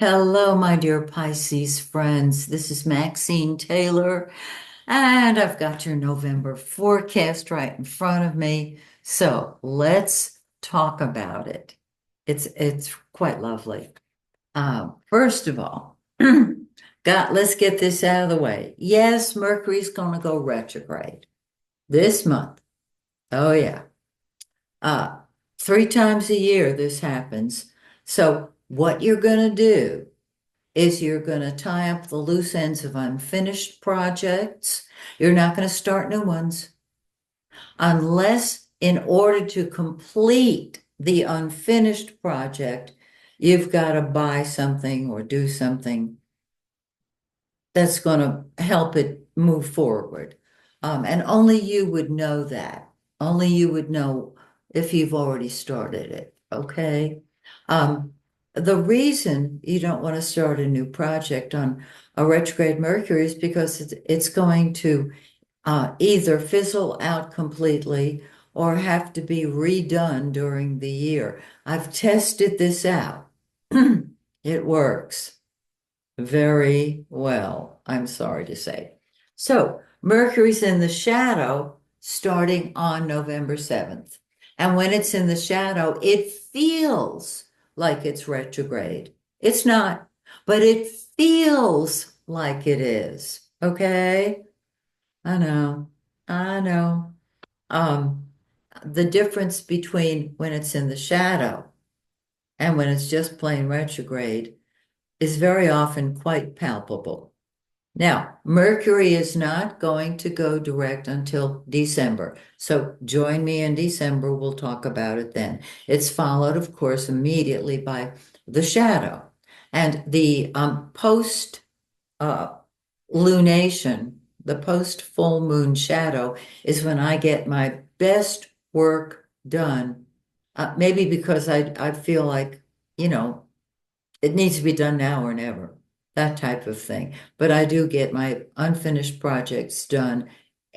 Hello, my dear Pisces friends. This is Maxine Taylor, and I've got your November forecast right in front of me. So let's talk about it. It's quite lovely. First of all, let's get this out of the way. Yes, Mercury's going to go retrograde this month. Oh yeah. Uh, 3 times a year this happens. So what you're going to do is you're going to tie up the loose ends of unfinished projects. You're not going to start new ones unless, in order to complete the unfinished project, you've got to buy something or do something that's going to help it move forward. And only you would know that. Only you would know if you've already started it. Okay. Um, the reason you don't want to start a new project on a retrograde Mercury is because it's going to either fizzle out completely or have to be redone during the year. I've tested this out. It works very well, I'm sorry to say. So, Mercury's in the shadow starting on November 7th. And when it's in the shadow, it feels like it's retrograde. It's not, but it feels like it is. Okay? I know. I know. Um, the difference between when it's in the shadow and when it's just plain retrograde is very often quite palpable. Now, Mercury is not going to go direct until December. So join me in December. We'll talk about it then. It's followed, of course, immediately by the shadow. And the post uh, lunation, the post full moon shadow, is when I get my best work done. Maybe because I feel like, you know, it needs to be done now or never, that type of thing. But I do get my unfinished projects done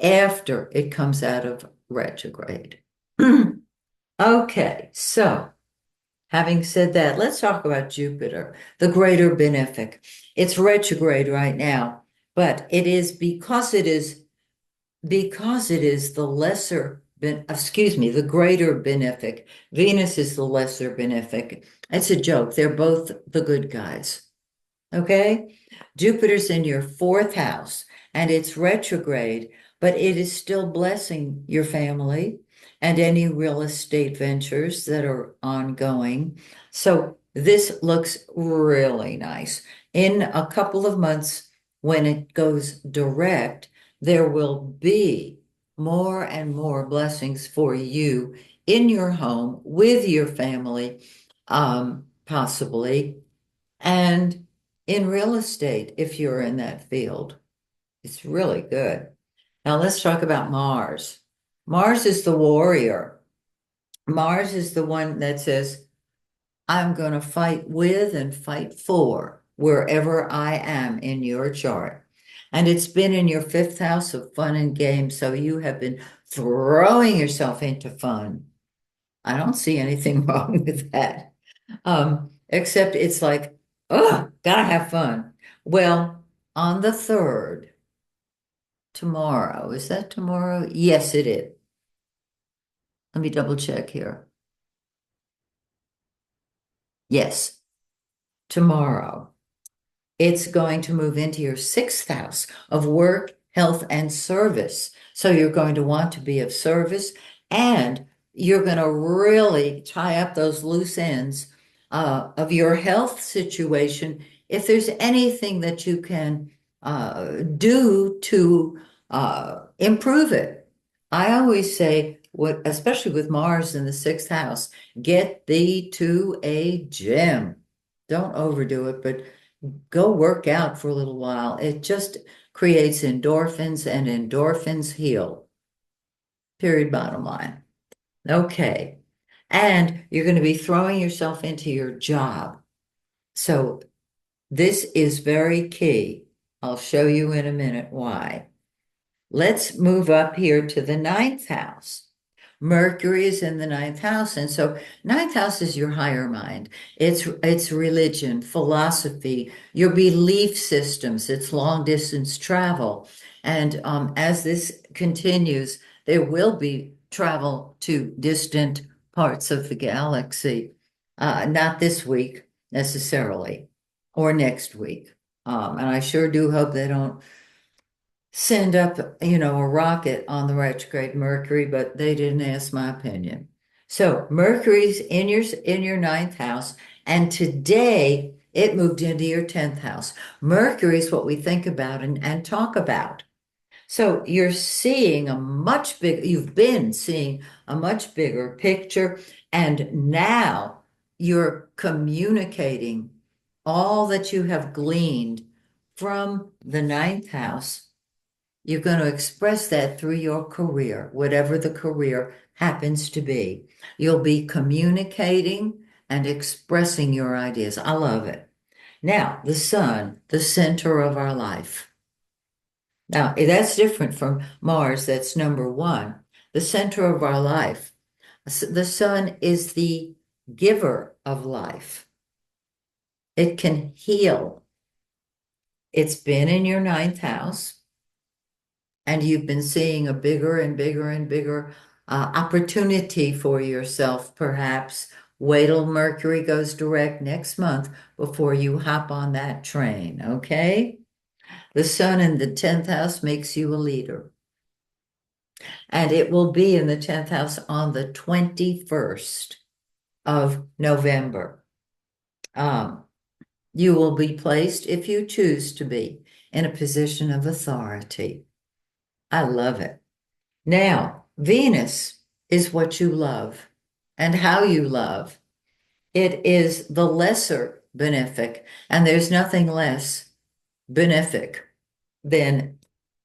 after it comes out of retrograde. Okay, so having said that, let's talk about Jupiter, the greater benefic. It's retrograde right now, but it is because it is the lesser, excuse me, the greater benefic. Venus is the lesser benefic. It's a joke. They're both the good guys. Okay? Jupiter's in your fourth house and it's retrograde, but it is still blessing your family and any real estate ventures that are ongoing. So this looks really nice. In a couple of months, when it goes direct, there will be more and more blessings for you in your home with your family, possibly. And in real estate, if you're in that field, it's really good. Now let's talk about Mars. Mars is the warrior. Mars is the one that says, I'm going to fight with and fight for wherever I am in your chart. And it's been in your fifth house of fun and games. So you have been throwing yourself into fun. I don't see anything wrong with that. Except it's like, oh, gotta have fun. Well, on the 3rd, tomorrow, is that tomorrow? Yes, it is. Let me double check here. Yes, tomorrow. It's going to move into your sixth house of work, health, and service. So you're going to want to be of service and you're going to really tie up those loose ends of your health situation. If there's anything that you can do to improve it, I always say, what, especially with Mars in the sixth house, get thee to a gym. Don't overdo it, but go work out for a little while. It just creates endorphins and endorphins heal. Period, bottom line. Okay. And you're going to be throwing yourself into your job. So this is very key. I'll show you in a minute why. Let's move up here to the ninth house. Mercury is in the ninth house. And so ninth house is your higher mind. It's religion, philosophy, your belief systems, it's long distance travel. And as this continues, there will be travel to distant parts of the galaxy. Not this week necessarily, or next week. And I sure do hope they don't send up, a rocket on the retrograde Mercury, but they didn't ask my opinion. So Mercury's in your ninth house, and today it moved into your 10th house. Mercury is what we think about and talk about. So you've been seeing a much bigger picture, and now you're communicating all that you have gleaned from the ninth house. You're going to express that through your career, whatever the career happens to be. You'll be communicating and expressing your ideas. I love it. Now, the sun, the center of our life. Now, that's different from Mars, that's number one. The center of our life. The sun is the giver of life. It can heal. It's been in your ninth house, and you've been seeing a bigger and bigger and bigger opportunity for yourself, perhaps. Wait till Mercury goes direct next month before you hop on that train, okay? The sun in the 10th house makes you a leader. And it will be in the 10th house on the 21st of November. Um, you will be placed, if you choose to be, in a position of authority. I love it. Now, Venus is what you love and how you love. It is the lesser benefic, and there's nothing less benefic than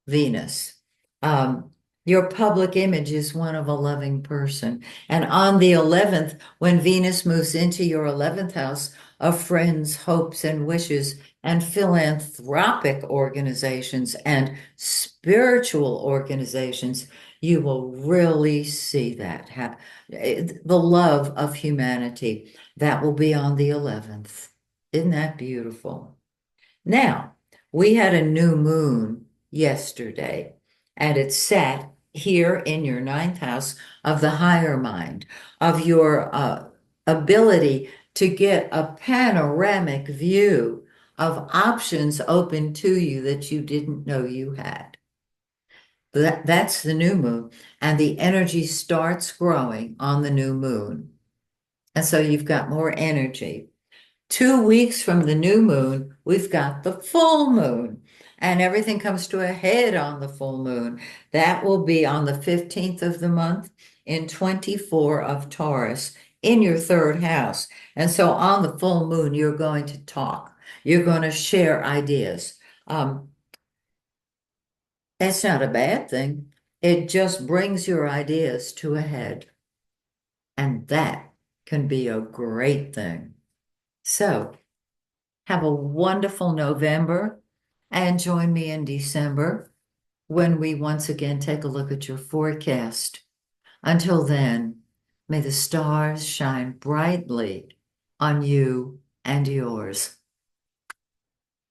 Venus. Um, your public image is one of a loving person. And on the 11th, when Venus moves into your 11th house of friends, hopes, and wishes, and philanthropic organizations and spiritual organizations, you will really see that happen. The love of humanity, that will be on the 11th. Isn't that beautiful? Now, we had a new moon yesterday, and it sat here in your ninth house of the higher mind, of your ability to get a panoramic view of options open to you that you didn't know you had. That's the new moon, and the energy starts growing on the new moon. And so you've got more energy. 2 weeks from the new moon, we've got the full moon, and everything comes to a head on the full moon. That will be on the 15th of the month in 24 of Taurus in your third house. And so on the full moon, you're going to talk, you're going to share ideas. That's not a bad thing. It just brings your ideas to a head, and that can be a great thing. So, have a wonderful November and join me in December when we once again take a look at your forecast. Until then, may the stars shine brightly on you and yours.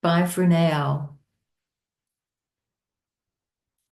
Bye for now.